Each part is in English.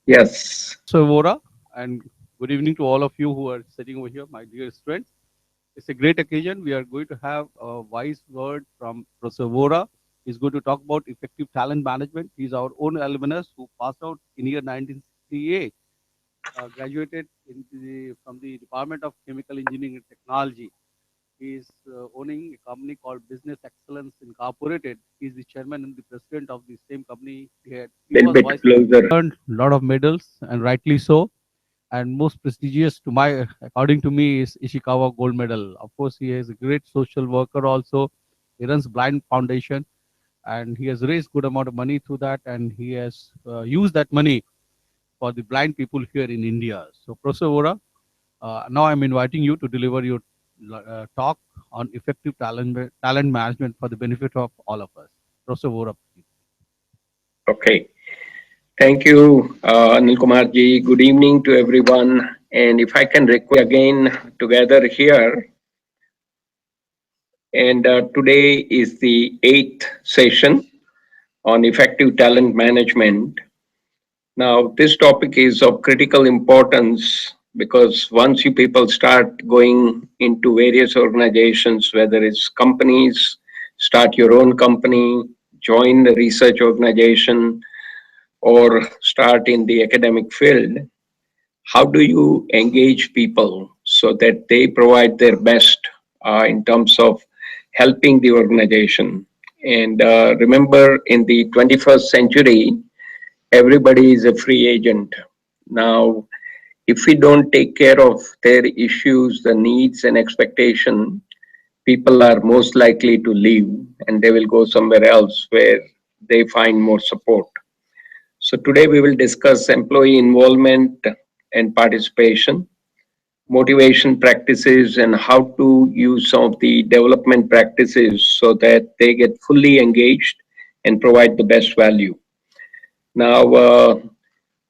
Yes. So, Vora, and good evening to all of you who are sitting over here, my dear friends. It's a great occasion. We are going to have a wise word from Professor Vora. He's going to talk about effective talent management. He's our own alumnus who passed out in year 1968, graduated from the Department of Chemical Engineering and Technology. He's owning a company called Business Excellence Incorporated. He's the chairman and the president of the same company. He Little was bit vice closer. earned a lot of medals, and rightly so. And most prestigious to my, according to me, is Ishikawa gold medal. Of course, he is a great social worker also. He runs Blind Foundation, and he has raised good amount of money through that, and he has used that money for the blind people here in India. So, Professor Vora, now I'm inviting you to deliver your talk on effective talent management for the benefit of all of us. Professor Vora, please. Okay. Thank you, Anil Kumar ji. Good evening to everyone. And if I can request again together here, and today is the eighth session on effective talent management. Now, this topic is of critical importance because once you people start going into various organizations, whether it's companies, start your own company, join the research organization, or start in the academic field, how do you engage people so that they provide their best in terms of helping the organization? And remember, in the 21st century, everybody is a free agent. Now, if we don't take care of their issues, the needs and expectation, people are most likely to leave and they will go somewhere else where they find more support. So today we will discuss employee involvement and participation, motivation practices, and how to use some of the development practices so that they get fully engaged and provide the best value. Now,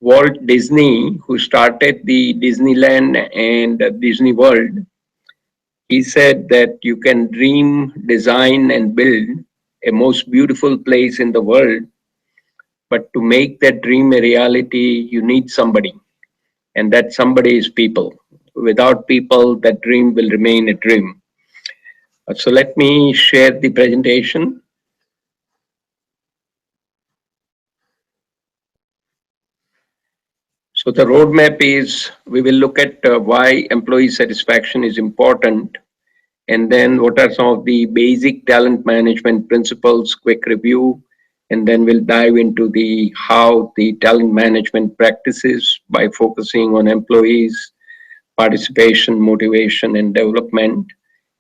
Walt Disney, who started the Disneyland and Disney World, he said that you can dream, design, and build a most beautiful place in the world, but to make that dream a reality, you need somebody, and that somebody is people. Without people, that dream will remain a dream. So let me share the presentation. So the roadmap is we will look at why employee satisfaction is important, and then what are some of the basic talent management principles, quick review, and then we'll dive into the how the talent management practices by focusing on employees, participation, motivation, and development.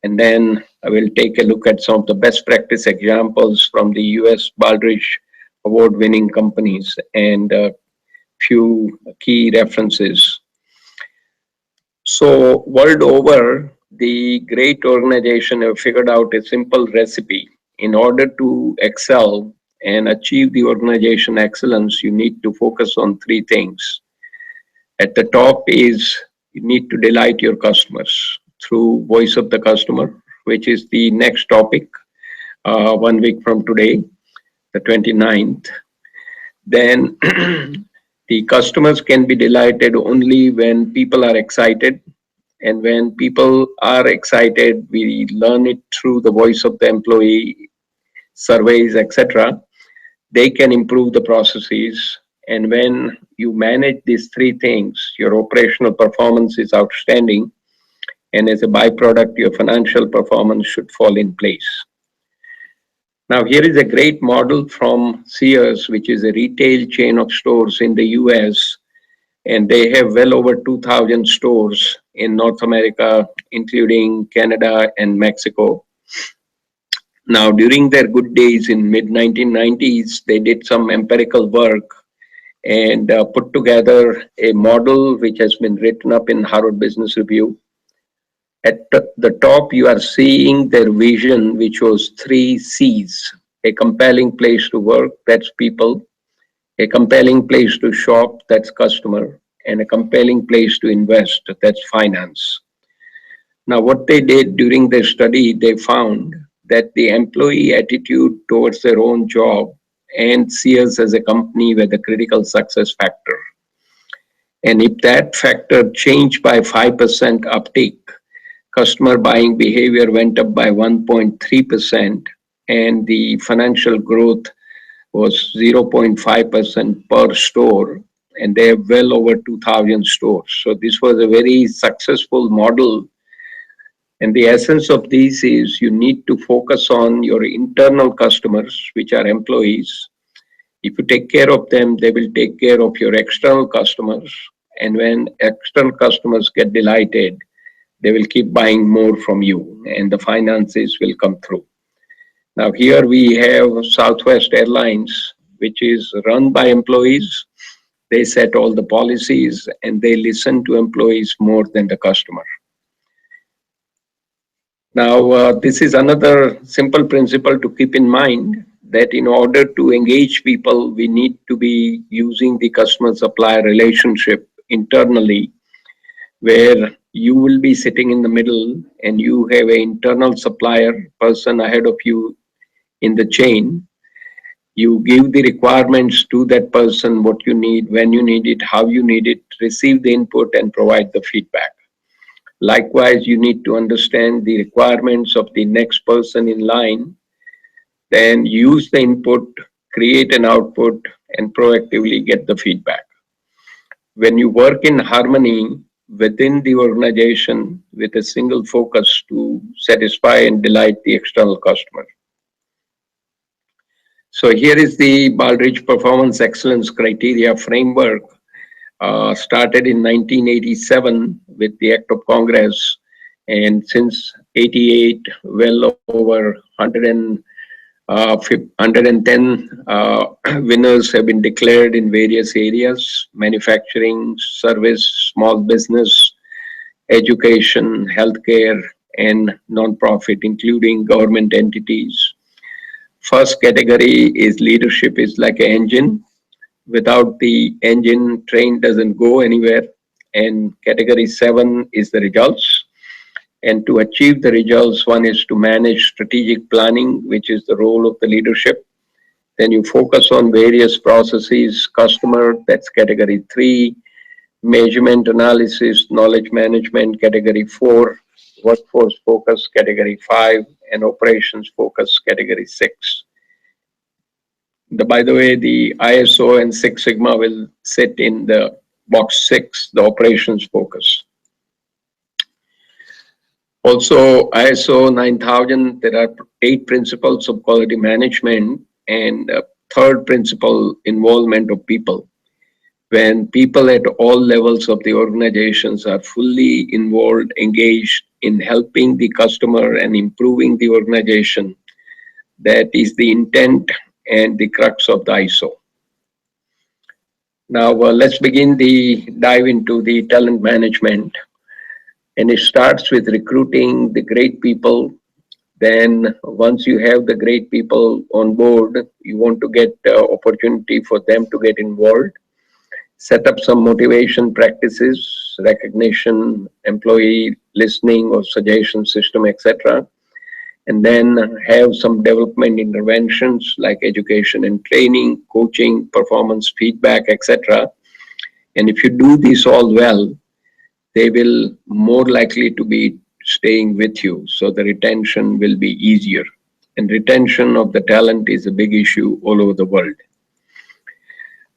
And then I will take a look at some of the best practice examples from the US Baldrige award winning companies and a few key references. So, world over, the great organization have figured out a simple recipe. In order to excel and achieve the organization excellence, you need to focus on three things. At the top is you need to delight your customers through voice of the customer, which is the next topic 1 week from today, the 29th. Then the customers can be delighted only when people are excited. And when people are excited, we learn it through the voice of the employee, surveys, etc. They can improve the processes. And when you manage these three things, your operational performance is outstanding. And as a byproduct, your financial performance should fall in place. Now, here is a great model from Sears, which is a retail chain of stores in the US, and they have well over 2,000 stores in North America, including Canada and Mexico. Now, during their good days in mid 1990s, they did some empirical work and put together a model which has been written up in Harvard Business Review. At the top, you are seeing their vision, which was three C's: a compelling place to work, that's people; a compelling place to shop, that's customer; and a compelling place to invest, that's finance. Now, what they did during their study, they found that the employee attitude towards their own job and Sears as a company were the critical success factor. And if that factor changed by 5% uptick, customer buying behavior went up by 1.3%, and the financial growth was 0.5% per store, and they have well over 2,000 stores. So this was a very successful model. And the essence of this is you need to focus on your internal customers, which are employees. If you take care of them, they will take care of your external customers. And when external customers get delighted, they will keep buying more from you and the finances will come through. Now, here we have Southwest Airlines, which is run by employees. They set all the policies and they listen to employees more than the customer. Now, this is another simple principle to keep in mind, that in order to engage people, we need to be using the customer supplier relationship internally, where you will be sitting in the middle and you have an internal supplier person ahead of you in the chain. You give the requirements to that person, what you need, when you need it, how you need it, receive the input and provide the feedback. Likewise, you need to understand the requirements of the next person in line, then use the input, create an output, and proactively get the feedback. When you work in harmony within the organization with a single focus to satisfy and delight the external customer. So here is the Baldrige Performance Excellence Criteria Framework, started in 1987 with the Act of Congress, and since 88, well over 110 winners have been declared in various areas: manufacturing, service, small business, education, healthcare, and non-profit, including government entities. First category is leadership is like an engine. Without the engine, train doesn't go anywhere. And category 7 is the results. And to achieve the results, one is to manage strategic planning, which is the role of the leadership. Then you focus on various processes, customer, that's category 3, measurement analysis, knowledge management, category 4, workforce focus, category 5, and operations focus, category 6. By the way, the ISO and Six Sigma will sit in the box 6, the operations focus. Also, ISO 9000, there are 8 principles of quality management, and third principle, involvement of people. When people at all levels of the organizations are fully involved, engaged in helping the customer and improving the organization, that is the intent and the crux of the ISO. Now, let's begin the dive into the talent management. And it starts with recruiting the great people. Then once you have the great people on board, you want to get opportunity for them to get involved. Set up some motivation practices, recognition, employee listening or suggestion system, etc. And then have some development interventions like education and training, coaching, performance feedback, etc. And if you do this all well, they will more likely to be staying with you. So the retention will be easier. And retention of the talent is a big issue all over the world.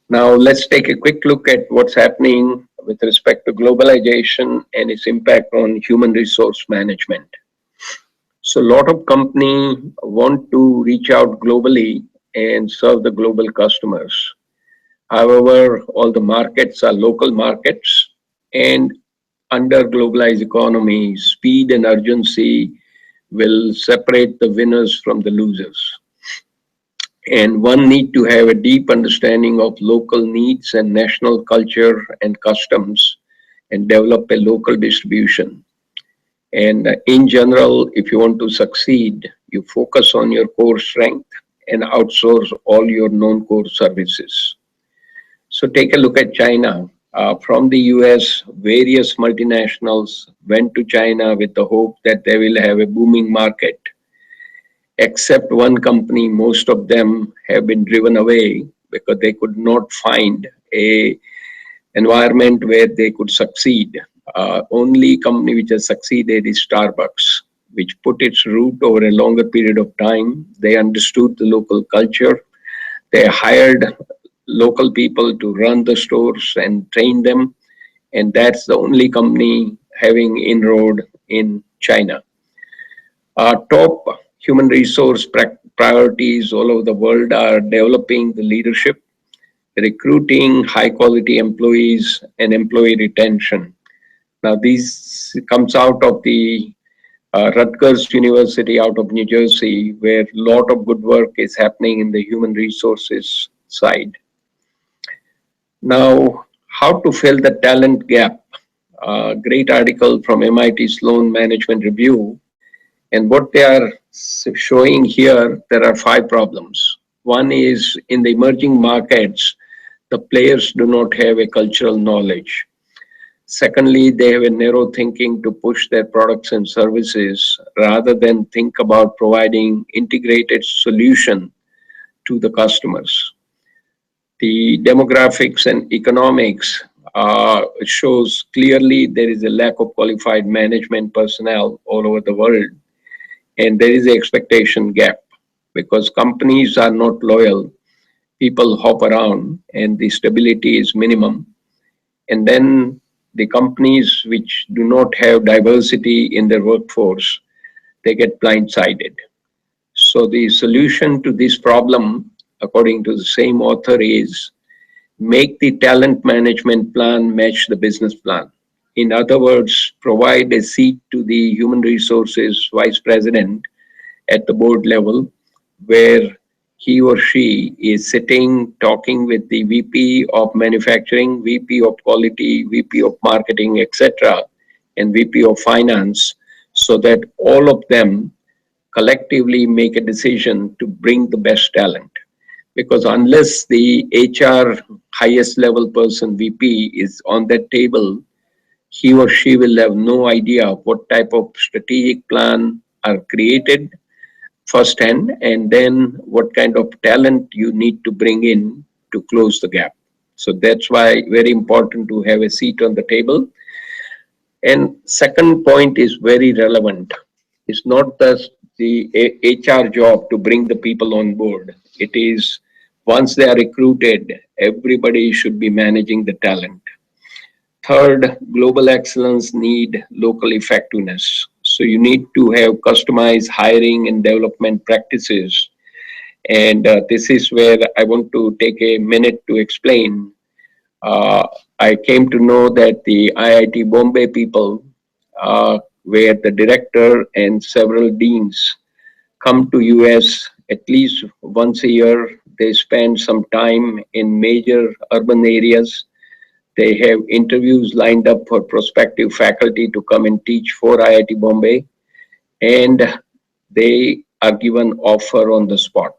Now let's take a quick look at what's happening with respect to globalization and its impact on human resource management. So a lot of companies want to reach out globally and serve the global customers. However, all the markets are local markets, and under globalized economy, speed and urgency will separate the winners from the losers. And one need to have a deep understanding of local needs and national culture and customs and develop a local distribution. And in general, if you want to succeed, you focus on your core strength and outsource all your non-core services. So take a look at China. From the US, various multinationals went to China with the hope that they will have a booming market. Except one company, most of them have been driven away because they could not find a environment where they could succeed. Only company which has succeeded is Starbucks, which put its root over a longer period of time. They understood the local culture. They hired local people to run the stores and train them. And that's the only company having inroad in China. Our top human resource priorities all over the world are developing the leadership, recruiting high quality employees, and employee retention. Now, this comes out of the Rutgers University out of New Jersey, where a lot of good work is happening in the human resources side. Now, how to fill the talent gap? Great article from MIT Sloan Management Review. And what they are showing here, there are 5 problems. One is in the emerging markets, the players do not have a cultural knowledge. Secondly, they have a narrow thinking to push their products and services rather than think about providing integrated solution to the customers. The demographics and economics shows clearly there is a lack of qualified management personnel all over the world, and there is an expectation gap because companies are not loyal. People hop around, and the stability is minimum. And then the companies which do not have diversity in their workforce, they get blindsided. So the solution to this problem, according to the same author, is make the talent management plan match the business plan. In other words, provide a seat to the human resources vice president at the board level where he or she is sitting talking with the VP of manufacturing, VP of quality, VP of marketing, etc., and VP of finance, so that all of them collectively make a decision to bring the best talent. Because unless the HR highest level person, VP, is on that table, he or she will have no idea what type of strategic plan are created firsthand, and then what kind of talent you need to bring in to close the gap. So that's why very important to have a seat on the table. And second point is very relevant. It's not just the HR job to bring the people on board. It is once they are recruited, everybody should be managing the talent. Third, global excellence need local effectiveness. So you need to have customized hiring and development practices. And this is where I want to take a minute to explain. I came to know that the IIT Bombay people, where the director and several deans come to US at least once a year. They spend some time in major urban areas. They have interviews lined up for prospective faculty to come and teach for IIT Bombay, and they are given offer on the spot.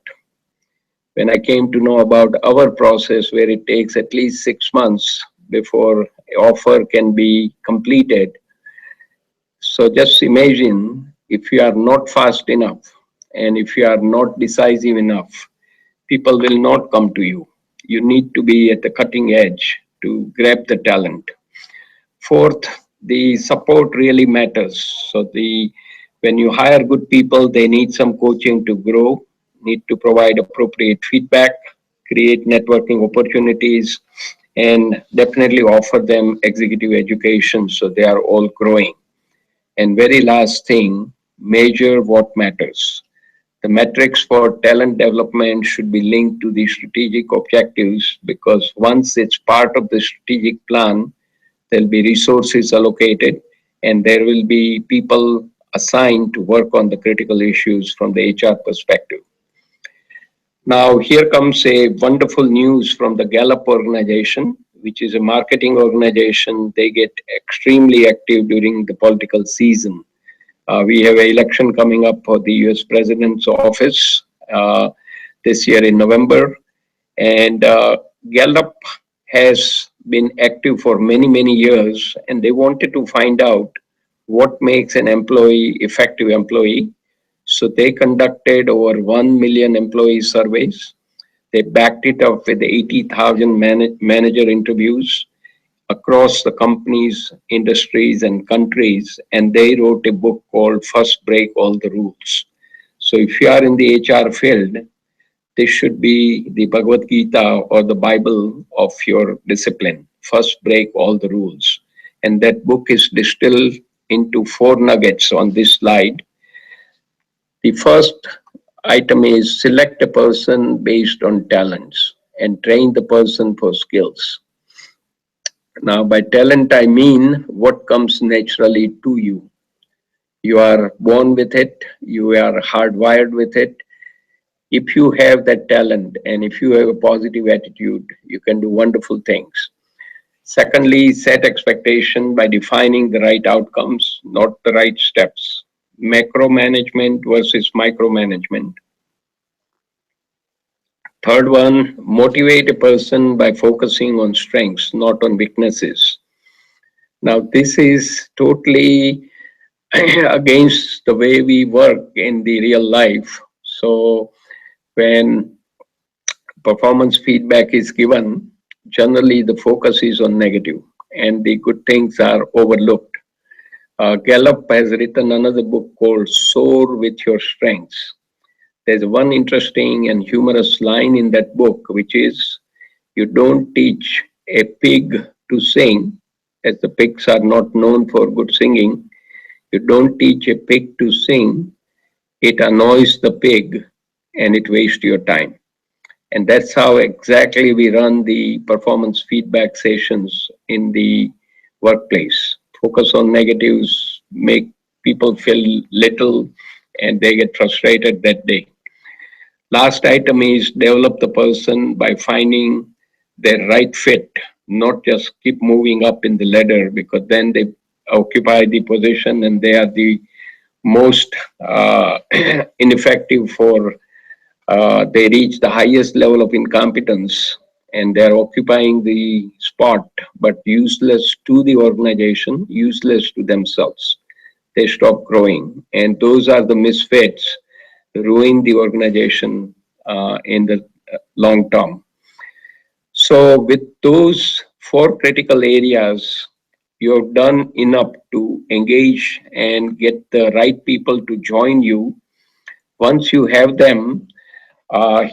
When I came to know about our process, where it takes at least 6 months before offer can be completed, so just imagine if you are not fast enough and if you are not decisive enough, people will not come to you. You need to be at the cutting edge to grab the talent. Fourth, the support really matters. So when you hire good people, they need some coaching to grow, need to provide appropriate feedback, create networking opportunities, and definitely offer them executive education so they are all growing. And very last thing, measure what matters. The metrics for talent development should be linked to the strategic objectives because once it's part of the strategic plan, there'll be resources allocated and there will be people assigned to work on the critical issues from the HR perspective. Now, here comes a wonderful news from the Gallup organization, which is a marketing organization. They get extremely active during the political season. We have an election coming up for the US President's office this year in November. And Gallup has been active for many, many years, and they wanted to find out what makes an employee effective employee. So they conducted over 1 million employee surveys. They backed it up with 80,000 manager interviews. across the companies, industries, and countries, and they wrote a book called First Break All the Rules. So if you are in the HR field, this should be the Bhagavad Gita or the Bible of your discipline. First break all the rules. And that book is distilled into four nuggets on this slide. The first item is select a person based on talents and train the person for skills. Now, by talent, I mean what comes naturally to you. You are born with it, you are hardwired with it. If you have that talent and if you have a positive attitude, you can do wonderful things. Secondly, set expectation by defining the right outcomes, not the right steps. Macro management versus micromanagement. Third one, motivate a person by focusing on strengths, not on weaknesses. Now, this is totally against the way we work in the real life. So, when performance feedback is given, generally the focus is on negative and the good things are overlooked. Gallup has written another book called Soar with Your Strengths. There's one interesting and humorous line in that book, which is you don't teach a pig to sing, as the pigs are not known for good singing. You don't teach a pig to sing, it annoys the pig and it wastes your time. And that's how exactly we run the performance feedback sessions in the workplace. Focus on negatives, make people feel little, and they get frustrated that day. Last item is develop the person by finding their right fit, not just keep moving up in the ladder because then they occupy the position and they are the most ineffective for they reach the highest level of incompetence and they're occupying the spot, but useless to the organization, useless to themselves. They stop growing. And those are the misfits ruin the organization in the long term. So, with those four critical areas, you've done enough to engage and get the right people to join you. Once you have them,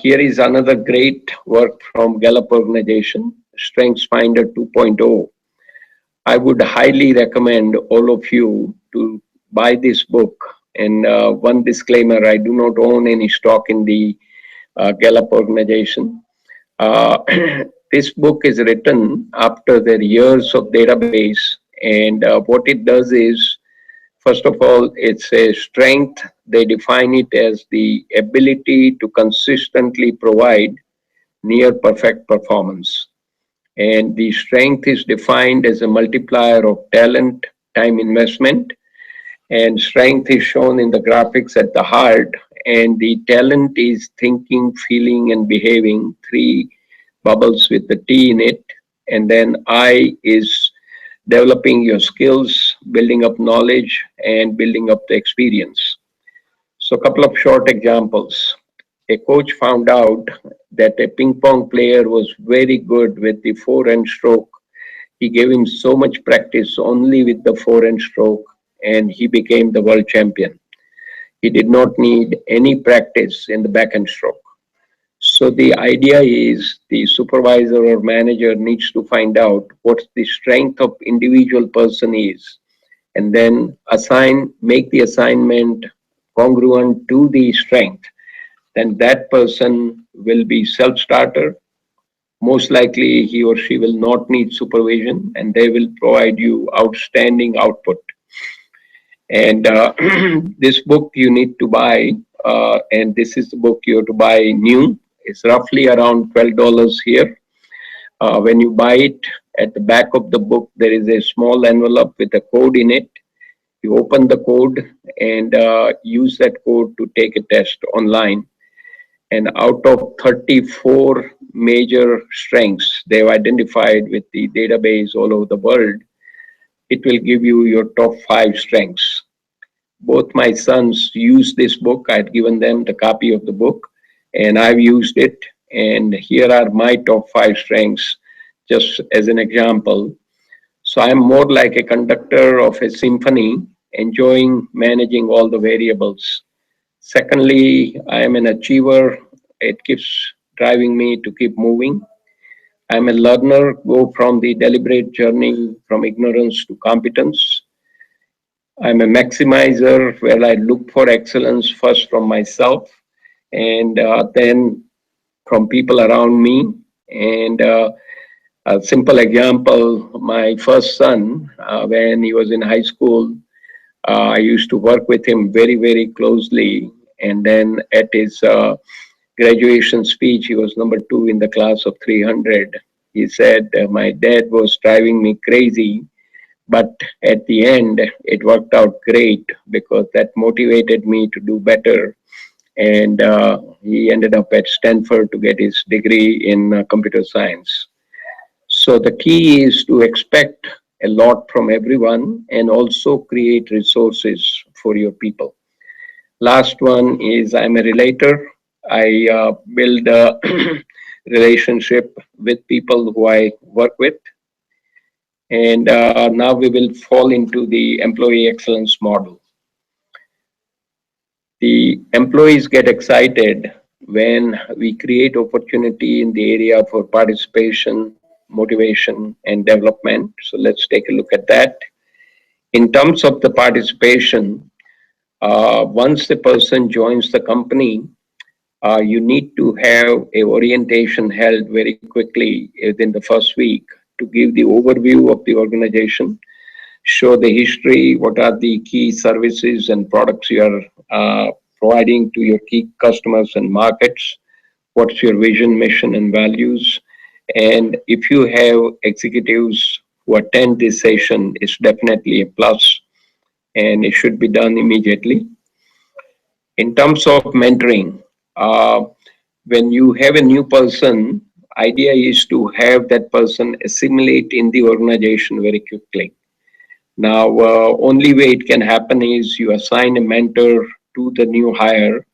here is another great work from Gallup organization, Strengths Finder 2.0. I would highly recommend all of you to buy this book. And one disclaimer, I do not own any stock in the Gallup organization. Uh, this book is written after their years of database. And what it does is, first of all, it's a strength. They define it as the ability to consistently provide near perfect performance. And the strength is defined as a multiplier of talent, time investment, and strength is shown in the graphics at the heart. And the talent is thinking, feeling, and behaving, three bubbles with the T in it. And then I is developing your skills, building up knowledge, and building up the experience. So, a couple of short examples. A coach found out that a ping pong player was very good with the forehand stroke. He gave him so much practice only with the forehand stroke, and he became the world champion. He did not need any practice in the backhand stroke. So the idea is the supervisor or manager needs to find out what the strength of individual person is and then make the assignment congruent to the strength. Then that person will be self-starter. Most likely he or she will not need supervision and they will provide you outstanding output. And this book you need to buy, and this is the book you have to buy new. It's roughly around $12 here. When you buy it, at the back of the book, there is a small envelope with a code in it. You open the code and use that code to take a test online. And out of 34 major strengths they've identified with the database all over the world, it will give you your top 5 strengths. Both my sons use this book. I've given them the copy of the book and I've used it. And here are my top 5 strengths, just as an example. So I'm more like a conductor of a symphony, enjoying managing all the variables. Secondly, I am an achiever. It keeps driving me to keep moving. I'm a learner, go from the deliberate journey from ignorance to competence. I'm a maximizer where I look for excellence first from myself and then from people around me. And a simple example, my first son, when he was in high school, I used to work with him very, very closely. And then at his graduation speech, he was number two in the class of 300. He said, my dad was driving me crazy, but at the end, it worked out great because that motivated me to do better. And he ended up at Stanford to get his degree in computer science. So the key is to expect a lot from everyone and also create resources for your people. Last one is I'm a relator. I build a relationship with people who I work with. And now we will fall into the employee excellence model. The employees get excited when we create opportunity in the area for participation, motivation, and development. So let's take a look at that. In terms of the participation, once the person joins the company, you need to have a orientation held very quickly within the first week to give the overview of the organization, show the history, what are the key services and products you are providing to your key customers and markets, what's your vision, mission, and values. And if you have executives who attend this session, it's definitely a plus, and it should be done immediately. In terms of mentoring, uh, when you have a new person, idea is to have that person assimilate in the organization very quickly. Now, only way it can happen is you assign a mentor to the new hire.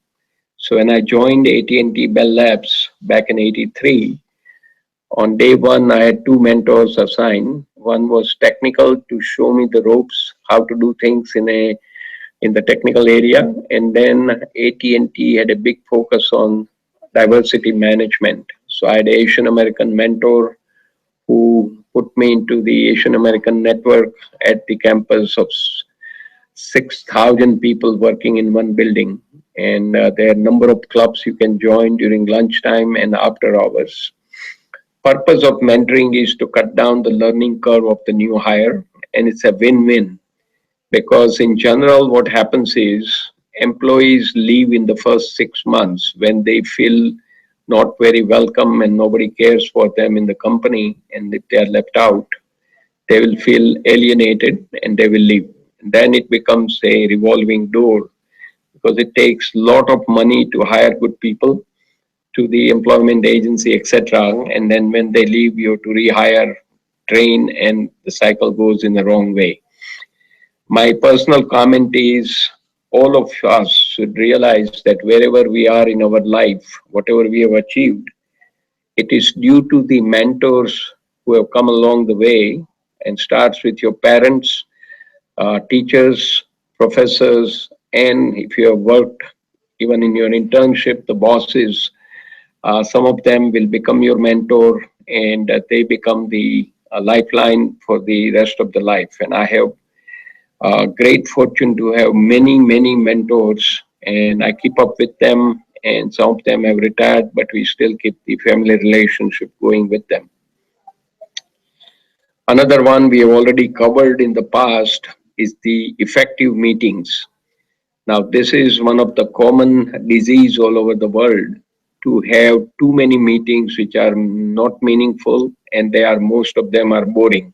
So when I joined AT&T Bell Labs back in '83, on day one I had two mentors assigned. One was technical to show me the ropes, how to do things in the technical area, and then AT&T had a big focus on diversity management. So I had an Asian American mentor who put me into the Asian American network at the campus of 6,000 people working in one building. And there are a number of clubs you can join during lunchtime and after hours. Purpose of mentoring is to cut down the learning curve of the new hire, and it's a win-win because in general what happens is employees leave in the first 6 months when they feel not very welcome and nobody cares for them in the company, and if they are left out they will feel alienated and they will leave. And then it becomes a revolving door because it takes a lot of money to hire good people to the employment agency, etc. And then when they leave, you have to rehire, train, and the cycle goes in the wrong way. My personal comment is all of us should realize that wherever we are in our life, whatever we have achieved, it is due to the mentors who have come along the way, and starts with your parents, teachers, professors, and if you have worked even in your internship, the bosses, some of them will become your mentor and they become the lifeline for the rest of the life. And I have great fortune to have many, many mentors, and I keep up with them. And some of them have retired, but we still keep the family relationship going with them. Another one we have already covered in the past is the effective meetings. Now, this is one of the common disease all over the world to have too many meetings which are not meaningful, and they are most of them are boring.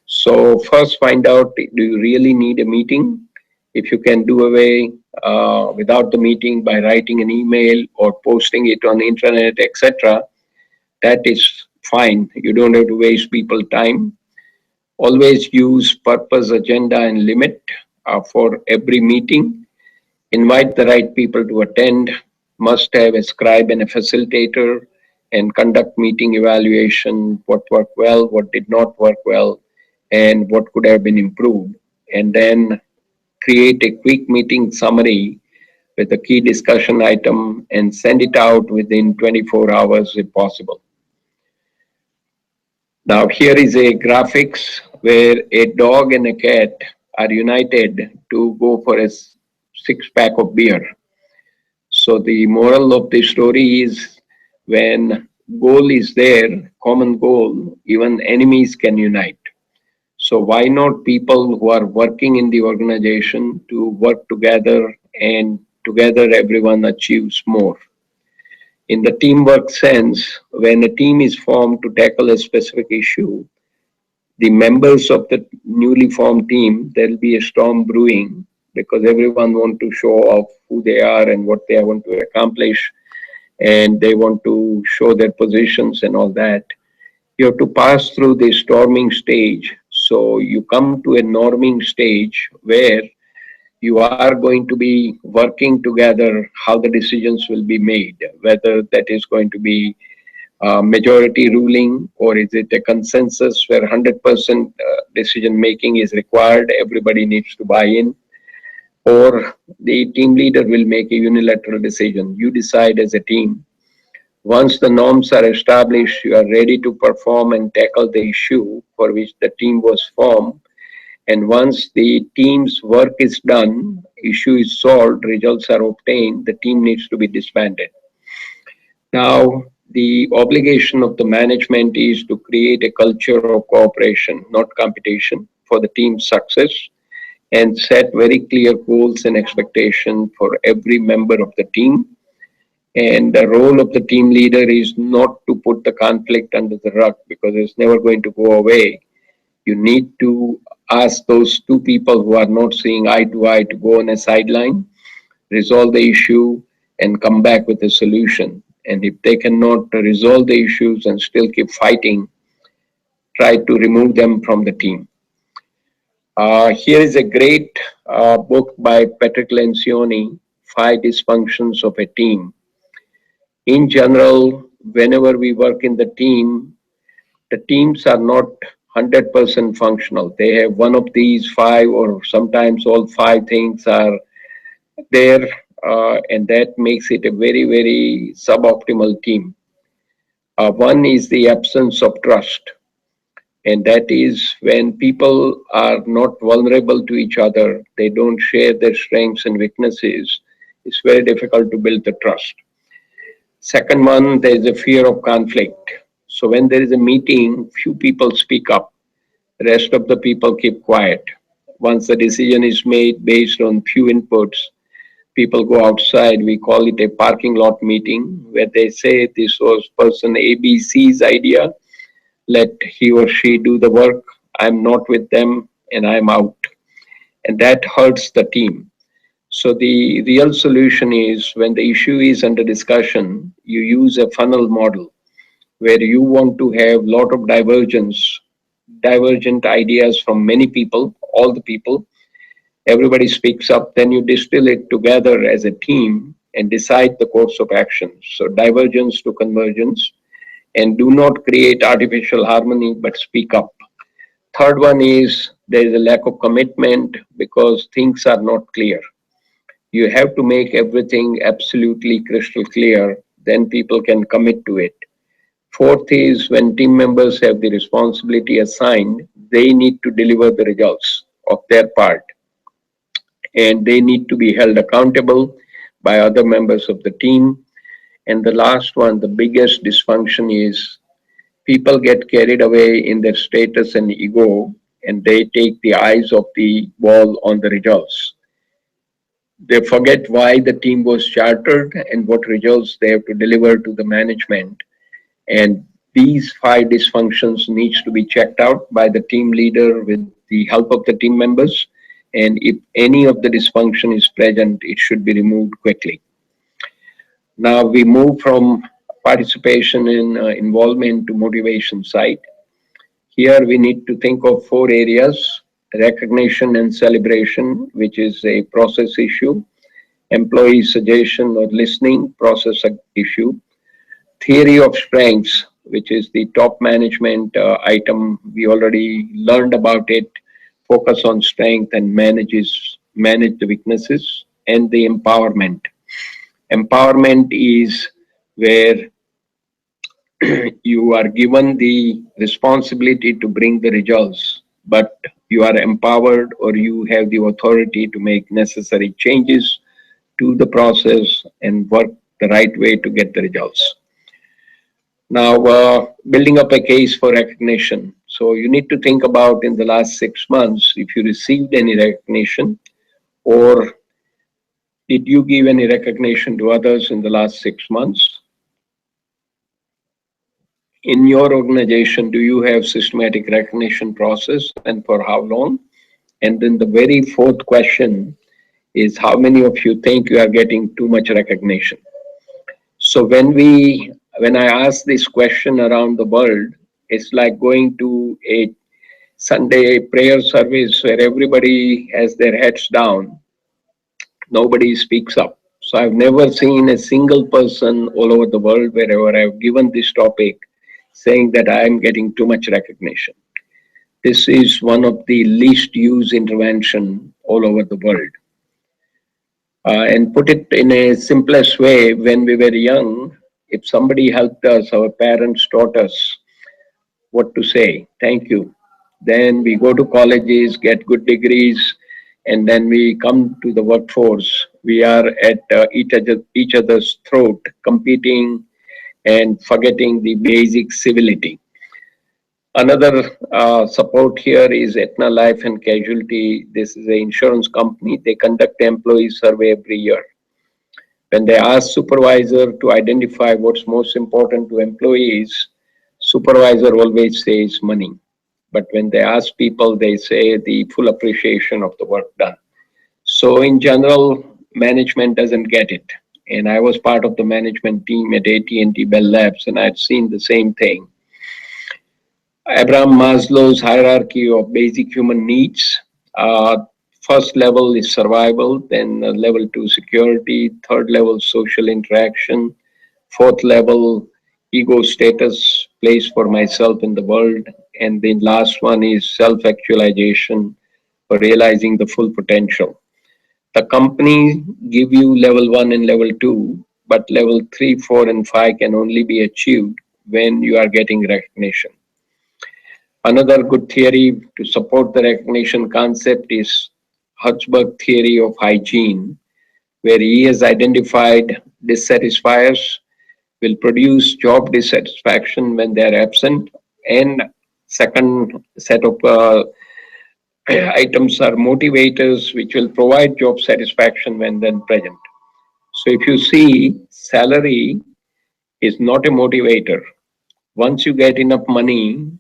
So first find out, do you really need a meeting? If you can do away without the meeting by writing an email or posting it on the internet, etc., that is fine. You don't have to waste people time. Always use purpose, agenda, and limit for every meeting. Invite the right people to attend. Must have a scribe and a facilitator, and conduct meeting evaluation, what worked well, what did not work well, and what could have been improved, and then create a quick meeting summary with a key discussion item and send it out within 24 hours if possible. Now here is a graphics where a dog and a cat are united to go for a six-pack of beer. So the moral of the story is when goal is there, common goal, even enemies can unite. So why not people who are working in the organization to work together and together everyone achieves more. In the teamwork sense, when a team is formed to tackle a specific issue, the members of the newly formed team, there'll be a storm brewing because everyone want to show off who they are and what they want to accomplish, and they want to show their positions and all that. You have to pass through the storming stage. So you come to a norming stage where you are going to be working together how the decisions will be made, whether that is going to be majority ruling or is it a consensus where 100% decision making is required, everybody needs to buy in, or the team leader will make a unilateral decision. You decide as a team. Once the norms are established, you are ready to perform and tackle the issue for which the team was formed. And once the team's work is done, issue is solved, results are obtained, the team needs to be disbanded. Now, the obligation of the management is to create a culture of cooperation, not competition, for the team's success and set very clear goals and expectations for every member of the team. And the role of the team leader is not to put the conflict under the rug because it's never going to go away. You need to ask those two people who are not seeing eye to eye to go on a sideline, resolve the issue, and come back with a solution. And if they cannot resolve the issues and still keep fighting, try to remove them from the team. Here is a great book by Patrick Lencioni, Five Dysfunctions of a Team. In general, whenever we work in the teams are not 100% functional. They have one of these five, or sometimes all five things are there, and that makes it a very, very suboptimal team. One is the absence of trust, and that is when people are not vulnerable to each other, they don't share their strengths and weaknesses, it's very difficult to build the trust. Second one, there is a fear of conflict. So when there is a meeting, few people speak up, the rest of the people keep quiet. Once the decision is made based on few inputs, people go outside. We call it a parking lot meeting where they say this was person ABC's idea. Let he or she do the work. I'm not with them and I'm out. And that hurts the team. So the real solution is when the issue is under discussion, you use a funnel model where you want to have a lot of divergent ideas from many people, all the people. Everybody speaks up, then you distill it together as a team and decide the course of action. So divergence to convergence, and do not create artificial harmony, but speak up. Third one is there is a lack of commitment because things are not clear. You have to make everything absolutely crystal clear, then people can commit to it. Fourth is when team members have the responsibility assigned, they need to deliver the results of their part and they need to be held accountable by other members of the team. And the last one, the biggest dysfunction is people get carried away in their status and ego and they take the eyes of the ball on the results. They forget why the team was chartered and what results they have to deliver to the management. And these five dysfunctions needs to be checked out by the team leader with the help of the team members. And if any of the dysfunction is present, it should be removed quickly. Now we move from participation in involvement to motivation side. Here we need to think of four areas: recognition and celebration, which is a process issue; employee suggestion or listening, process issue; theory of strengths, which is the top management item. We already learned about it. Focus on strength and manage the weaknesses, and the empowerment. Empowerment is where you are given the responsibility to bring the results, but you are empowered or you have the authority to make necessary changes to the process and work the right way to get the results. Now, building up a case for recognition. So you need to think about in the last 6 months if you received any recognition, or did you give any recognition to others in the last 6 months? In your organization, do you have systematic recognition process, and for how long? And then the very fourth question is, how many of you think you are getting too much recognition? So when I ask this question around the world, it's like going to a Sunday prayer service where everybody has their heads down, nobody speaks up. So I've never seen a single person all over the world wherever I've given this topic saying that I am getting too much recognition. This is one of the least used intervention all over the world. And put it in a simplest way, when we were young, if somebody helped us, our parents taught us what to say, thank you. Then we go to colleges, get good degrees, and then we come to the workforce. We are at each other's throat, competing and forgetting the basic civility. Another support here is Aetna Life and Casualty. This is an insurance company. They conduct employee survey every year. When they ask supervisor to identify what's most important to employees, supervisor always says money. But when they ask people, they say the full appreciation of the work done. So in general, management doesn't get it. And I was part of the management team at AT&T Bell Labs, and I'd seen the same thing. Abraham Maslow's hierarchy of basic human needs. First level is survival, then level two, security, third level, social interaction, fourth level, ego status, place for myself in the world, and the last one is self actualization or realizing the full potential. The company give you level one and level two, but level three, four, and five can only be achieved when you are getting recognition. Another good theory to support the recognition concept is Hertzberg theory of hygiene, where he has identified dissatisfiers will produce job dissatisfaction when they are absent, and second set of items are motivators, which will provide job satisfaction when then present. So if you see, salary is not a motivator. Once you get enough money,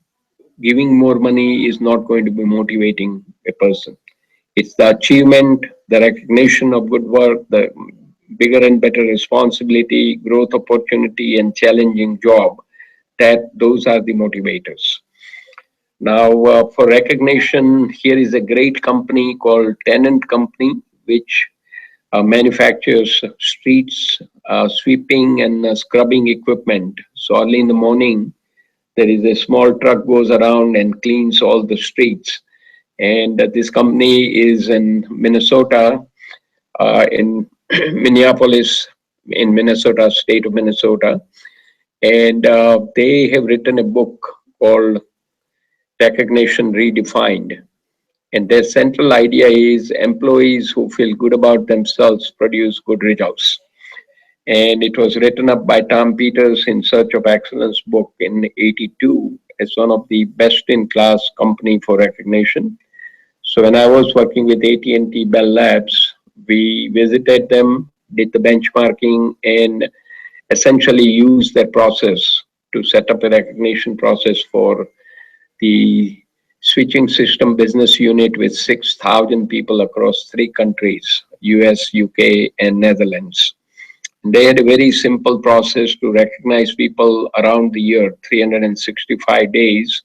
giving more money is not going to be motivating a person. It's the achievement, the recognition of good work, the bigger and better responsibility, growth opportunity, and challenging job, that those are the motivators. Now, for recognition, here is a great company called Tennant Company, which manufactures streets sweeping and scrubbing equipment. So early in the morning, there is a small truck goes around and cleans all the streets. And this company is in Minnesota, in Minneapolis, in Minnesota, state of Minnesota. And they have written a book called Recognition Redefined. And their central idea is employees who feel good about themselves produce good results. And it was written up by Tom Peters in Search of Excellence book in '82 as one of the best in class company for recognition. So when I was working with AT&T Bell Labs, we visited them, did the benchmarking, and essentially used their process to set up a recognition process for the switching system business unit with 6,000 people across three countries, US, UK, and Netherlands. They had a very simple process to recognize people around the year, 365 days,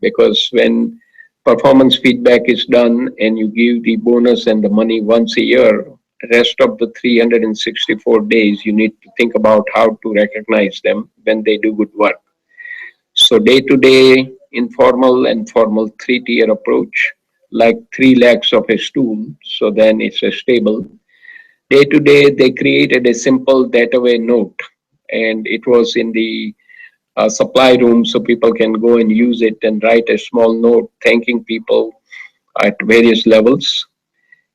because when performance feedback is done and you give the bonus and the money once a year, the rest of the 364 days, you need to think about how to recognize them when they do good work. So day to day, informal and formal three-tier approach, like three legs of a stool. So then it's a stable. Day to day, they created a simple database note, and it was in the supply room so people can go and use it and write a small note thanking people at various levels.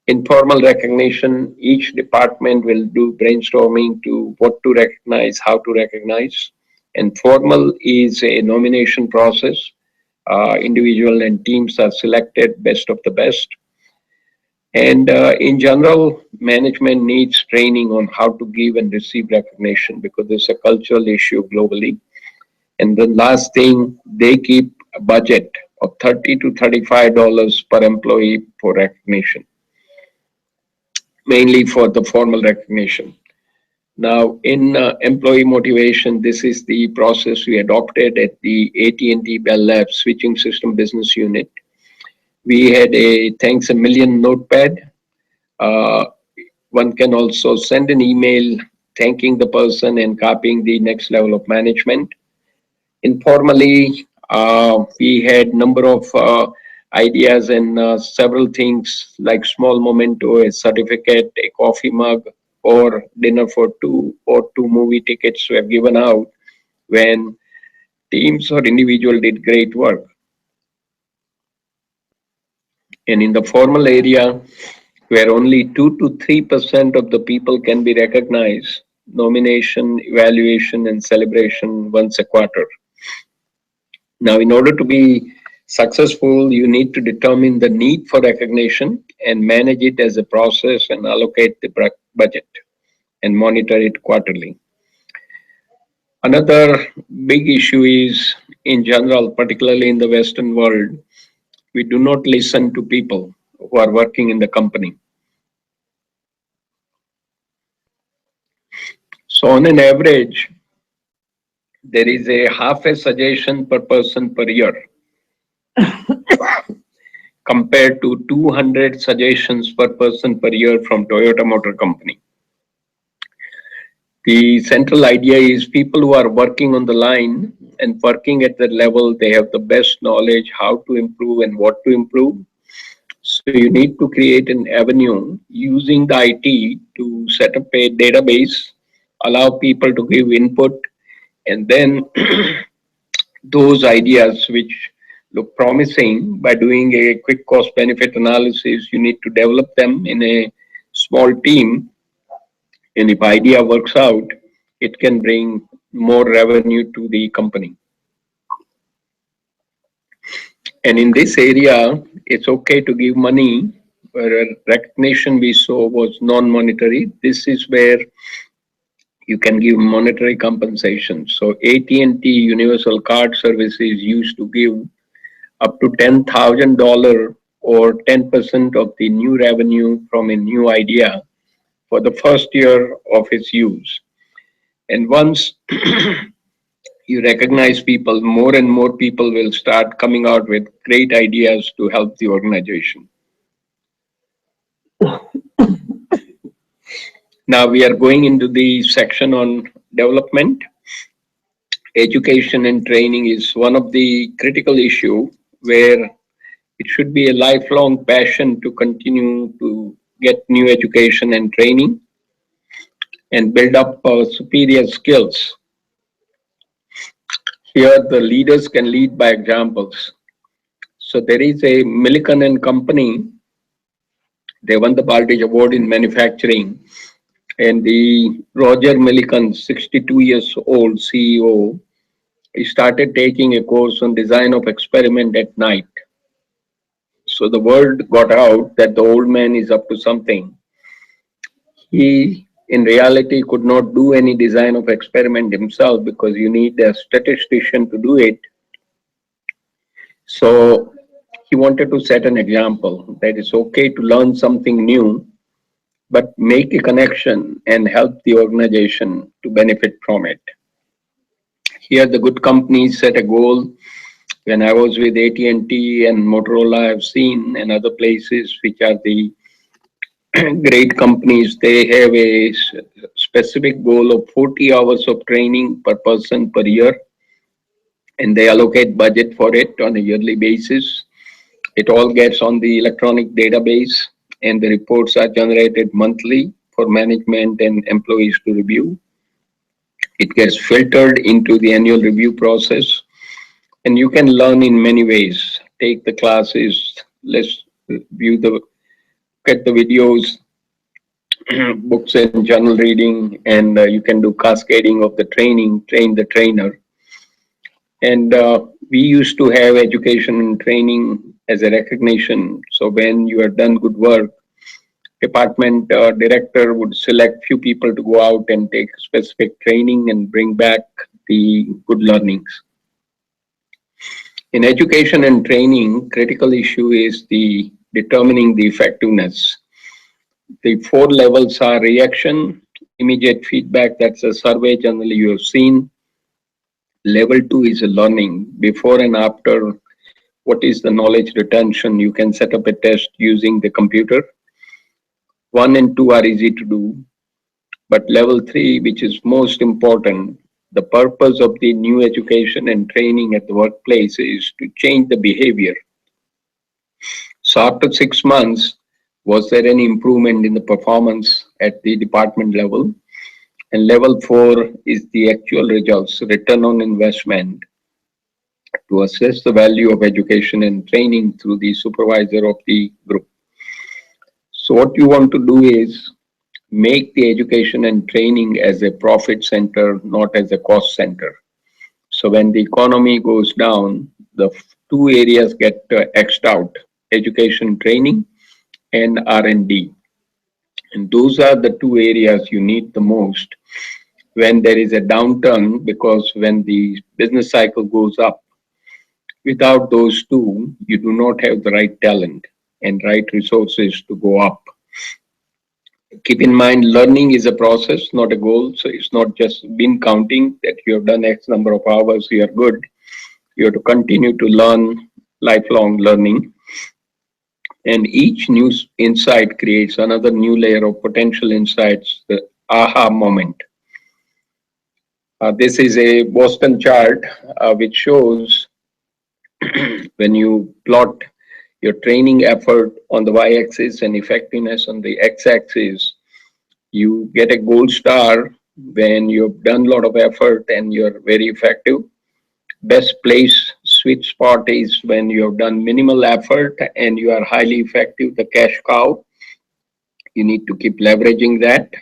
Informal recognition, each department will do brainstorming to what to recognize, how to recognize. And formal is a nomination process. Individual and teams are selected best of the best. And in general, management needs training on how to give and receive recognition because it's a cultural issue globally. And the last thing, they keep a budget of $30 to $35 per employee for recognition, mainly for the formal recognition. Now, in employee motivation, this is the process we adopted at the AT&T Bell Labs Switching System Business Unit. We had a thanks a million notepad. Uh, One can also send an email thanking the person and copying the next level of management. Informally, we had number of ideas and several things like small memento, a certificate, a coffee mug, or dinner for two, or two movie tickets were given out when teams or individual did great work. And in the formal area, where only 2 to 3% of the people can be recognized, nomination, evaluation, and celebration once a quarter. Now, in order to be successful, you need to determine the need for recognition and manage it as a process and allocate the budget and monitor it quarterly. Another big issue is, in general, particularly in the Western world, we do not listen to people who are working in the company. So, on an average, there is a half a suggestion per person per year compared to 200 suggestions per person per year from Toyota Motor Company. The central idea is people who are working on the line and working at that level, they have the best knowledge how to improve and what to improve. So you need to create an avenue using the IT to set up a database, allow people to give input, and then those ideas which look promising by doing a quick cost benefit analysis, you need to develop them in a small team. And if idea works out, it can bring more revenue to the company. And in this area, it's okay to give money where recognition we saw was non-monetary. This is where you can give monetary compensation. So AT&T Universal Card Services used to give up to $10,000 or 10% of the new revenue from a new idea for the first year of its use. And once you recognize people, more and more people will start coming out with great ideas to help the organization. Now we are going into the section on development. Education and training is one of the critical issue where it should be a lifelong passion to continue to get new education and training and build up superior skills. Here, the leaders can lead by examples. So there is a Millikan and Company. They won the Baltic Award in manufacturing, and the Roger Millikan, 62 years old CEO, he started taking a course on design of experiment at night. So the word got out that the old man is up to something. He, in reality, could not do any design of experiment himself because you need a statistician to do it. So he wanted to set an example that it's okay to learn something new, but make a connection and help the organization to benefit from it. Here, the good companies set a goal. When I was with AT&T and T and Motorola, I've seen and other places which are the great companies, they have a specific goal of 40 hours of training per person per year. and they allocate budget for it on a yearly basis. It all gets on the electronic database, and the reports are generated monthly for management and employees to review. It gets filtered into the annual review process, and you can learn in many ways. Take the classes, let's view the get the videos, books and journal reading, and you can do cascading of the training, train the trainer. And we used to have education and training as a recognition. So when you have done good work, department director would select few people to go out and take specific training and bring back the good learnings. In education and training, critical issue is the determining the effectiveness. The four levels are reaction, immediate feedback, that's a survey generally you have seen. Level two is a learning, before and after, what is the knowledge retention? You can set up a test using the computer. One and two are easy to do, but level three, which is most important, the purpose of the new education and training at the workplace is to change the behavior. So after 6 months, was there any improvement in the performance at the department level? And level four is the actual results, return on investment, to assess the value of education and training through the supervisor of the group. So what you want to do is make the education and training as a profit center, not as a cost center. So when the economy goes down, the two areas get X'd out, education training and R&D. And those are the two areas you need the most when there is a downturn, because when the business cycle goes up, without those two, you do not have the right talent and right resources to go up. Keep in mind, learning is a process, not a goal. So it's not just bin counting that you have done X number of hours, you are good. You have to continue to learn, lifelong learning. And each new insight creates another new layer of potential insights, the aha moment. This is a Boston chart which shows when you plot your training effort on the y-axis and effectiveness on the x-axis, you get a gold star when you've done a lot of effort and you're very effective. Best place sweet spot is when you have done minimal effort and you are highly effective, the cash cow. You need to keep leveraging that.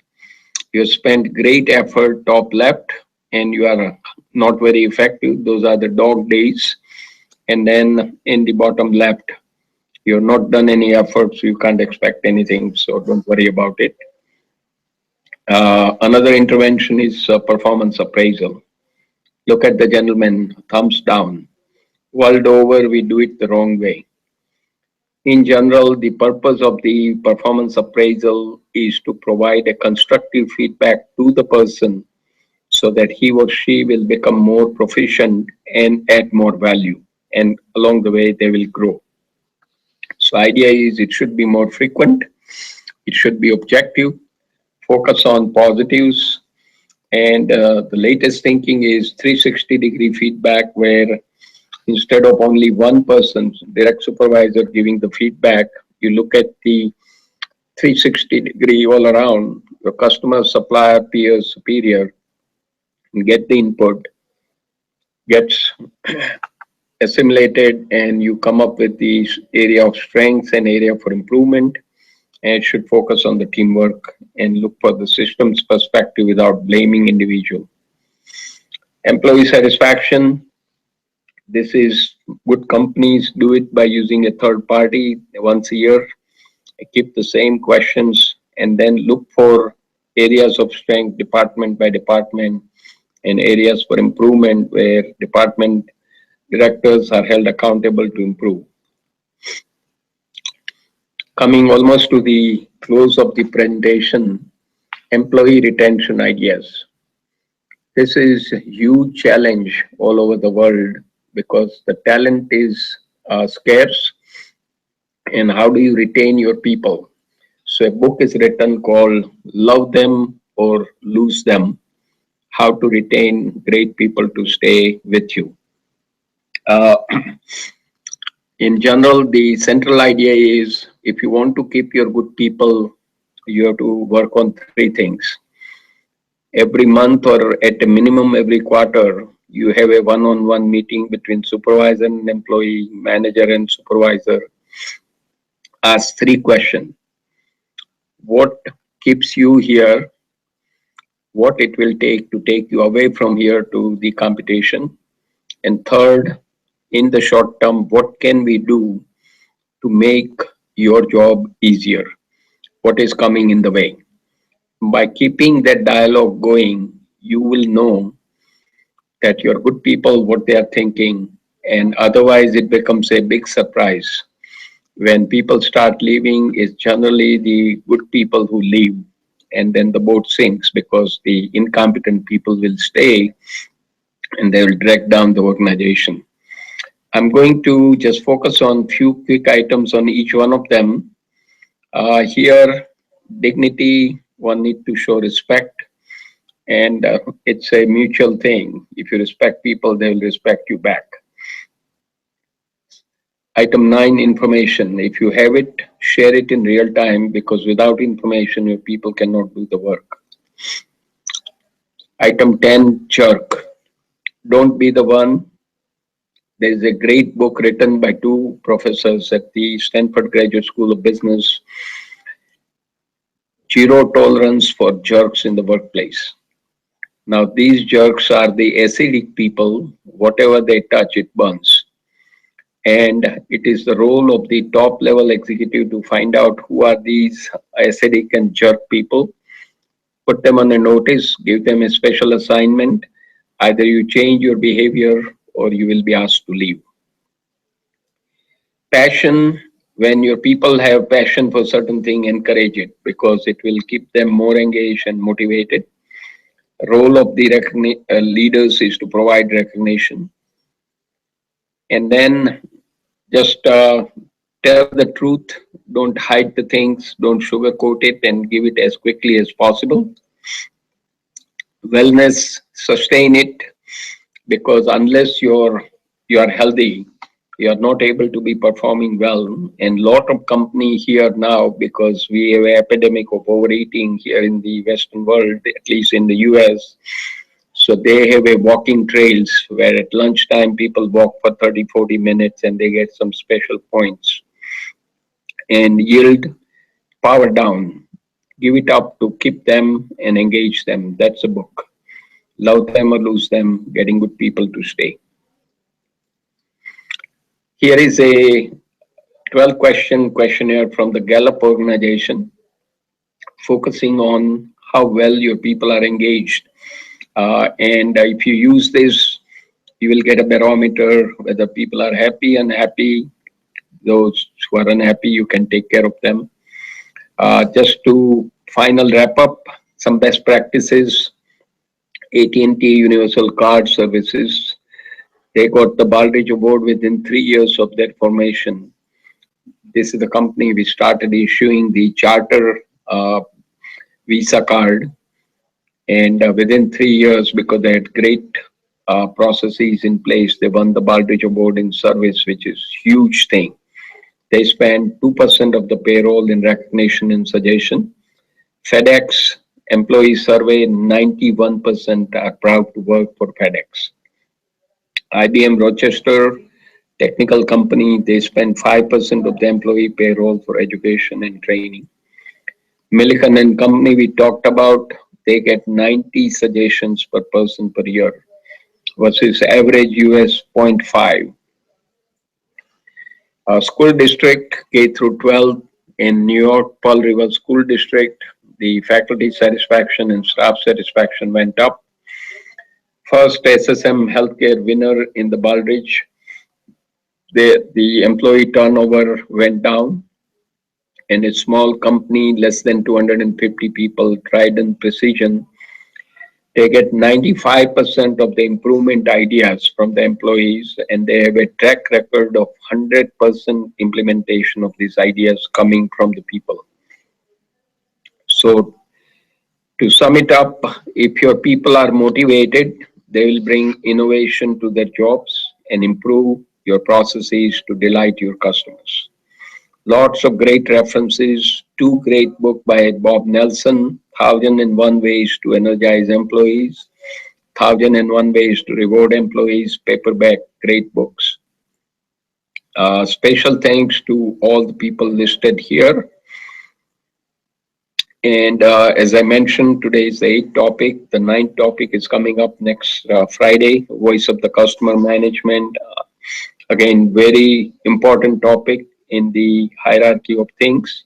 You spent great effort, top left, and you are not very effective. Those are the dog days. And then in the bottom left, you've not done any effort, so you can't expect anything. So don't worry about it. Another intervention is performance appraisal. Look at the gentleman, thumbs down. World over, we do it the wrong way. In general, the purpose of the performance appraisal is to provide a constructive feedback to the person so that he or she will become more proficient and add more value. And along the way, they will grow. So idea is it should be more frequent. It should be objective, focus on positives. And the latest thinking is 360-degree feedback, where instead of only one person, direct supervisor giving the feedback, you look at the 360-degree all around, your customer, supplier, peers, superior, and get the input, gets assimilated, and you come up with the area of strengths and area for improvement. And it should focus on the teamwork and look for the system's perspective without blaming individual. Employee satisfaction. This is good companies do it by using a third party once a year. Keep the same questions and then look for areas of strength department by department and areas for improvement where department directors are held accountable to improve. Coming almost to the close of the presentation, employee retention ideas. This is a huge challenge all over the world because the talent is scarce. And how do you retain your people? So a book is written called Love Them or Lose Them, How to Retain Great People to Stay With You. Uh, in general, the central idea is if you want to keep your good people, you have to work on three things. Every month or at a minimum every quarter, you have a one-on-one meeting between supervisor and employee, manager and supervisor. Ask three questions. What keeps you here? What it will take to take you away from here to the competition? And third, in the short term, what can we do to make your job easier? What is coming in the way? By keeping that dialogue going, you will know that your good people, what they are thinking, and otherwise it becomes a big surprise. When people start leaving, it's generally the good people who leave, and then the boat sinks because the incompetent people will stay and they will drag down the organization. I'm going to just focus on few quick items on each one of them. Here, dignity, one need to show respect, and it's a mutual thing. If you respect people, they will respect you back. Item 9, information. If you have it, share it in real time because without information, your people cannot do the work. Item 10, jerk. Don't be the one. There is a great book written by two professors at the Stanford Graduate School of Business, Zero Tolerance for Jerks in the Workplace. Now, these jerks are the acidic people. Whatever they touch, it burns. And it is the role of the top level executive to find out who are these acidic and jerk people, put them on a notice, give them a special assignment. Either you change your behavior or you will be asked to leave. Passion, when your people have passion for certain thing, encourage it because it will keep them more engaged and motivated. Role of the leaders is to provide recognition, and then just tell the truth. Don't hide the things. Don't sugarcoat it, and give it as quickly as possible. Wellness, sustain it, because unless you're healthy, you're not able to be performing well. And lot of company here now, because we have an epidemic of overeating here in the Western world, at least in the US. So they have a walking trails where at lunchtime people walk for 30, 40 minutes and they get some special points. And yield, power down. Give it up to keep them and engage them. That's a book. Love them or lose them, getting good people to stay. Here is a 12 question questionnaire from the Gallup organization, focusing on how well your people are engaged. And if you use this, you will get a barometer whether people are happy, unhappy. Those who are unhappy, you can take care of them. Just to final wrap up, some best practices. AT&T Universal Card Services, they got the Baldrige Award within 3 years of their formation. This is the company we started issuing the charter Visa card, and within 3 years, because they had great processes in place, they won the Baldrige Award in service, which is huge thing. They spend 2% of the payroll in recognition and suggestion. FedEx employee survey, 91% are proud to work for FedEx. IBM Rochester, technical company, they spend 5% of the employee payroll for education and training. Millikan and Company, we talked about, they get 90 suggestions per person per year versus average US zero point 0.5. School district K through 12 in New York, Pearl River School District, the faculty satisfaction and staff satisfaction went up. First SSM healthcare winner in the Baldrige, the employee turnover went down. And a small company, less than 250 people, Trident Precision, they get 95% of the improvement ideas from the employees, and they have a track record of 100% implementation of these ideas coming from the people. So to sum it up, if your people are motivated, they will bring innovation to their jobs and improve your processes to delight your customers. Lots of great references, two great books by Bob Nelson, 1001 Ways to Energize Employees, 1001 Ways to Reward Employees, paperback, great books. Special thanks to all the people listed here. And as I mentioned, today is the eighth topic. The ninth topic is coming up next Friday, Voice of the Customer Management. Again, very important topic in the hierarchy of things.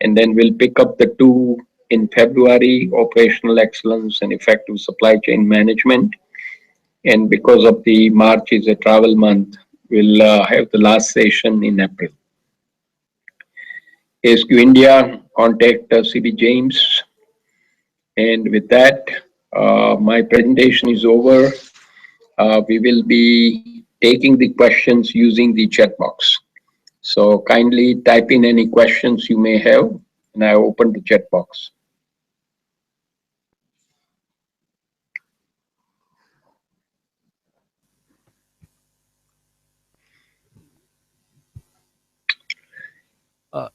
And then we'll pick up the two in February, Operational Excellence and Effective Supply Chain Management. And because of the March is a travel month, we'll have the last session in April. ASQ India, contact CB James. And with that, my presentation is over. We will be taking the questions using the chat box. So kindly type in any questions you may have, and I open the chat box.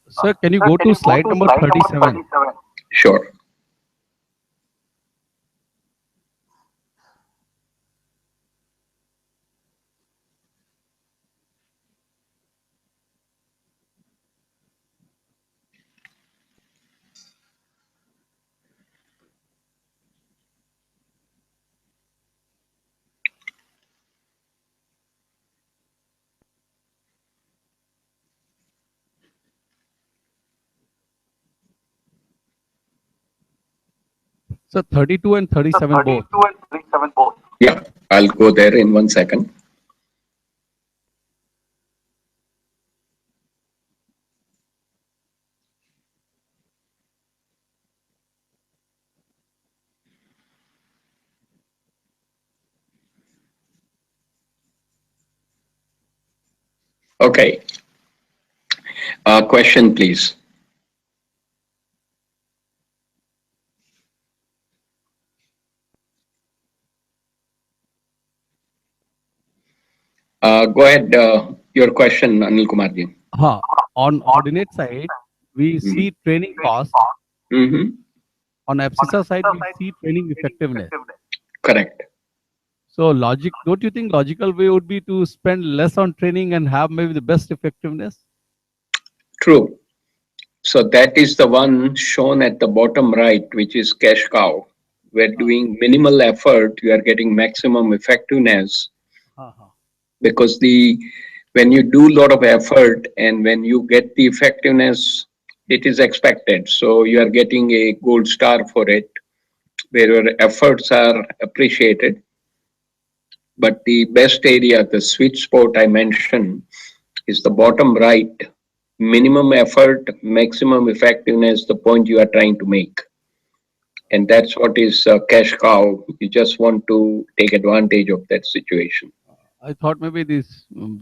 Sir, can you go to slide number 37? Sure. So 32 and 37 both. Yeah, I'll go there in 1 second. Okay. Question, please. Go ahead. Your question, Anil Kumarji. On ordinate side, we see training cost. Mm-hmm. On APSISA side, we see training effectiveness. Correct. So don't you think logical way would be to spend less on training and have maybe the best effectiveness? True. So that is the one shown at the bottom right, which is cash cow. We're doing minimal effort, you are getting maximum effectiveness, because when you do a lot of effort and when you get the effectiveness, it is expected. So you are getting a gold star for it, where your efforts are appreciated. But the best area, the sweet spot I mentioned, is the bottom right. Minimum effort, maximum effectiveness, the point you are trying to make. And that's what is cash cow. You just want to take advantage of that situation. I thought maybe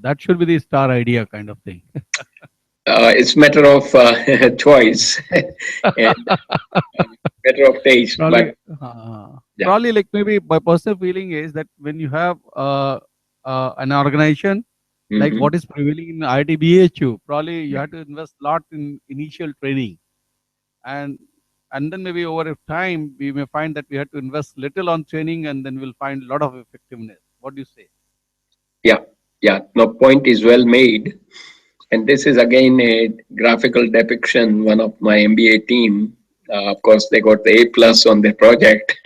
that should be the star idea kind of thing. It's matter of choice and matter of taste. Probably, But probably like maybe my personal feeling is that when you have an organization like what is prevailing in IIT BHU, probably you have to invest a lot in initial training, and then maybe over time we may find that we have to invest little on training, and then we'll find a lot of effectiveness. What do you say? Yeah. No, point is well made. And this is again a graphical depiction. One of my MBA team, of course, they got the A+ on their project,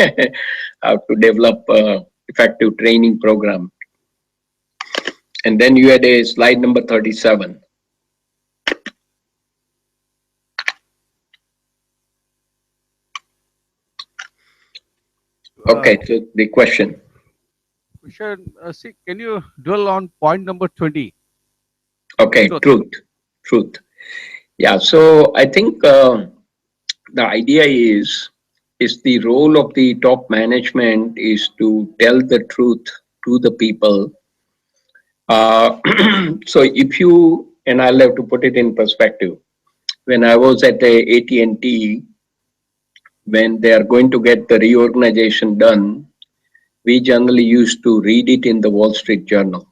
how to develop effective training program. And then you had a slide number 37. Okay, so the question. We should see. Can you dwell on point number 20? Okay, truth. Yeah, so I think the idea is the role of the top management is to tell the truth to the people. So if you, and I'll have to put it in perspective. When I was at the AT&T, when they are going to get the reorganization done, we generally used to read it in the Wall Street Journal.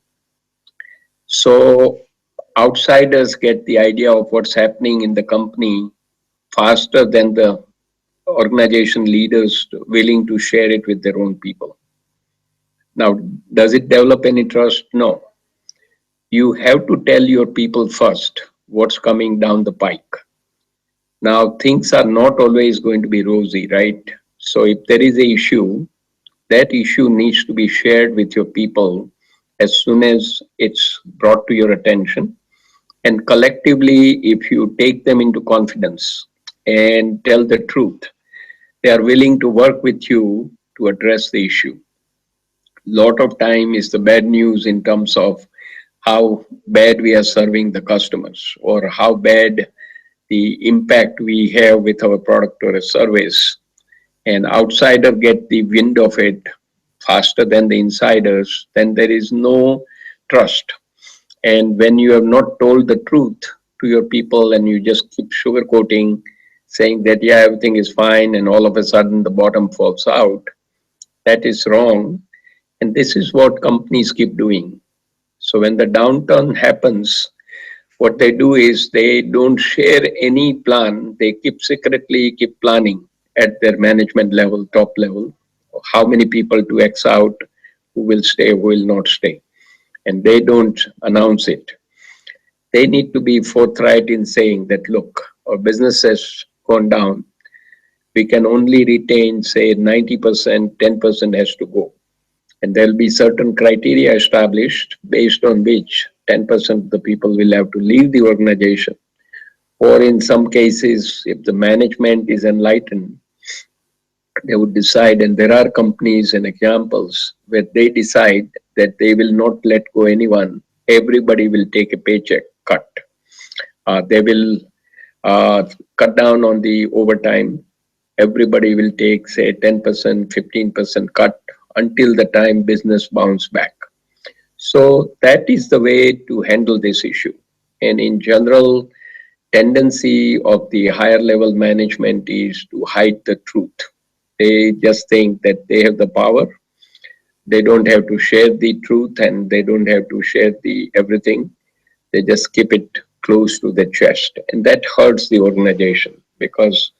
So outsiders get the idea of what's happening in the company faster than the organization leaders willing to share it with their own people. Now, does it develop any trust? No. You have to tell your people first what's coming down the pike. Now, things are not always going to be rosy, right? So, if there is a issue, that issue needs to be shared with your people as soon as it's brought to your attention. And collectively, if you take them into confidence and tell the truth, they are willing to work with you to address the issue. Lot of time is the bad news in terms of how bad we are serving the customers or how bad the impact we have with our product or a service, and outsider get the wind of it faster than the insiders, then there is no trust. And when you have not told the truth to your people and you just keep sugarcoating, saying that yeah, everything is fine, and all of a sudden the bottom falls out, that is wrong. And this is what companies keep doing. So when the downturn happens, what they do is they don't share any plan. They keep planning at their management level, top level, how many people to X out, who will stay, who will not stay. And they don't announce it. They need to be forthright in saying that, look, our business has gone down. We can only retain, say, 90%, 10% has to go. And there'll be certain criteria established based on which 10% of the people will have to leave the organization. Or in some cases, if the management is enlightened, they would decide, and there are companies and examples where they decide that they will not let go anyone. Everybody will take a paycheck cut. They will uh, cut down on the overtime. Everybody will take, say, 10%, 15% cut until the time business bounce back. So that is the way to handle this issue. And in general, tendency of the higher level management is to hide the truth. They just think that they have the power. They don't have to share the truth and they don't have to share the everything. They just keep it close to the chest. And that hurts the organization because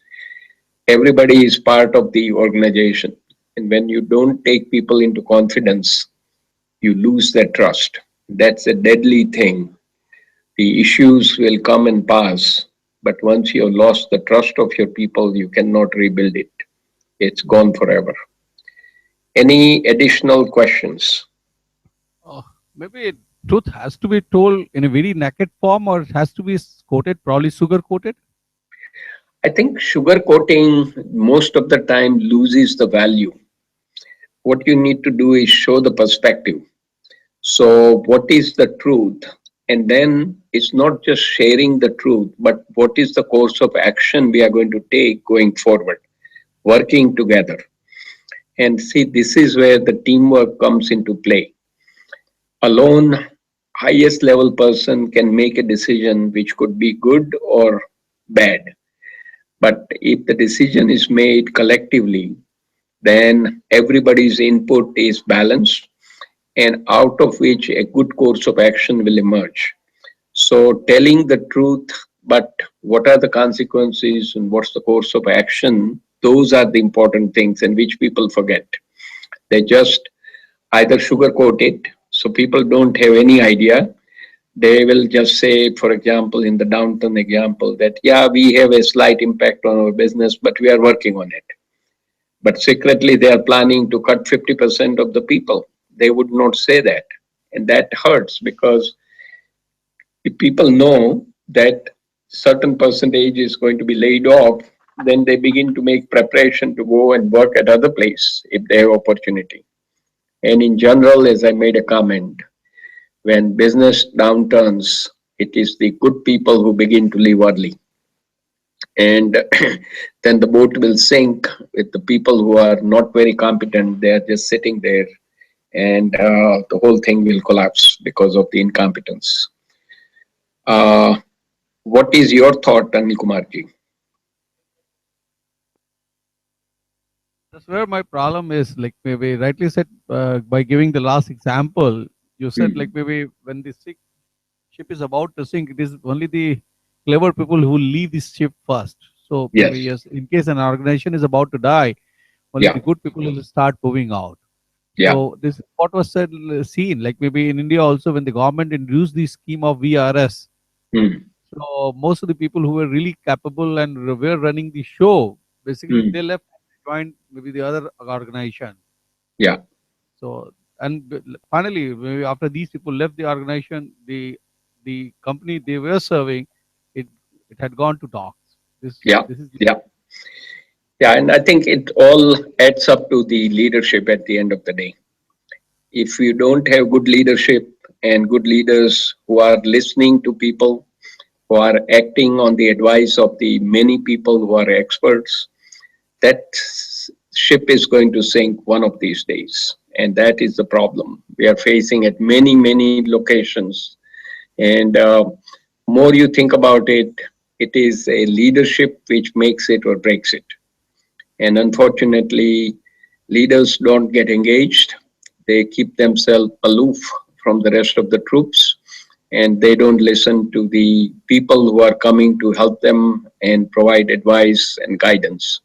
everybody is part of the organization. And when you don't take people into confidence, you lose their trust. That's a deadly thing. The issues will come and pass, but once you have lost the trust of your people, you cannot rebuild it. It's gone forever. Any additional questions? Uh, Maybe truth has to be told in a very naked form, or it has to be coated, probably sugar coated. I think sugar coating most of the time loses the value. What you need to do is show the perspective. So, what is the truth? And then it's not just sharing the truth, but what is the course of action we are going to take going forward, working together. And see, this is where the teamwork comes into play. Alone, highest level person can make a decision which could be good or bad. But if the decision is made collectively, then everybody's input is balanced and out of which a good course of action will emerge. So telling the truth, but what are the consequences and what's the course of action, those are the important things and which people forget. They just either sugarcoat it, so people don't have any idea. They will just say, for example, in the downturn example, that yeah, we have a slight impact on our business, but we are working on it. But secretly, they are planning to cut 50% of the people. They would not say that. And that hurts because if people know that certain percentage is going to be laid off, then they begin to make preparation to go and work at other place if they have opportunity. And in general, as I made a comment, when business downturns, it is the good people who begin to leave early. And then the boat will sink with the people who are not very competent. They are just sitting there, and the whole thing will collapse because of the incompetence. Uh, what is your thought, Anil Kumarji? That's where my problem is. Like maybe rightly said by giving the last example, you said like Hmm. maybe when the sick ship is about to sink, it is only the clever people who leave this ship first. So maybe Yes. yes, in case an organization is about to die, only Yeah. the good people will start moving out. Yeah. So this is what was said, seen like maybe in India also when the government introduced the scheme of VRS. Mm. So most of the people who were really capable and were running the show, basically they Mm. left, joined maybe the other organization. Yeah. So and finally, maybe after these people left the organization, the company they were serving, it it had gone to dogs. Yeah. This is the, Yeah. Yeah. And I think it all adds up to the leadership at the end of the day. If you don't have good leadership and good leaders who are listening to people, who are acting on the advice of the many people who are experts, that ship is going to sink one of these days. And that is the problem we are facing at many, many locations. And more you think about it, it is a leadership which makes it or breaks it. And unfortunately, leaders don't get engaged. They keep themselves aloof from the rest of the troops, and they don't listen to the people who are coming to help them and provide advice and guidance,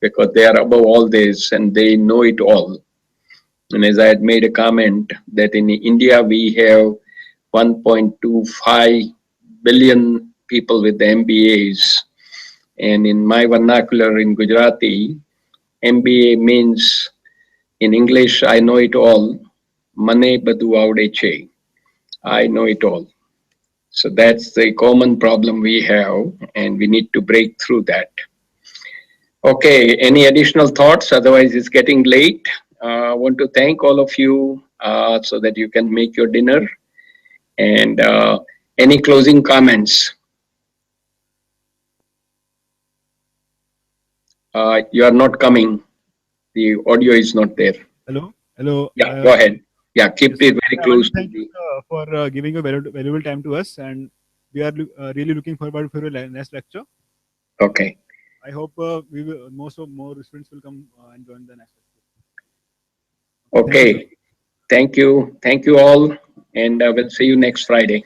because they are above all this and they know it all. And as I had made a comment that in India we have 1.25 billion people with MBAs, and in my vernacular in Gujarati, MBA means in English, I know it all. Mane badu avde che. I know it all. So that's the common problem we have, and we need to break through that. Okay, any additional thoughts? Otherwise, it's getting late. I want to thank all of you so that you can make your dinner. And any closing comments? You are not coming. The audio is not there. Hello, hello. Yeah, go ahead. Yeah, keep Yes, it very I want close to to thank you the. for giving a valuable time to us, and we are really looking forward for your next lecture. Uh, Okay. I hope we will, more students will come and join the next lecture. Okay, thank you, sir. Okay. Thank you. Thank you all. And we'll see you next Friday.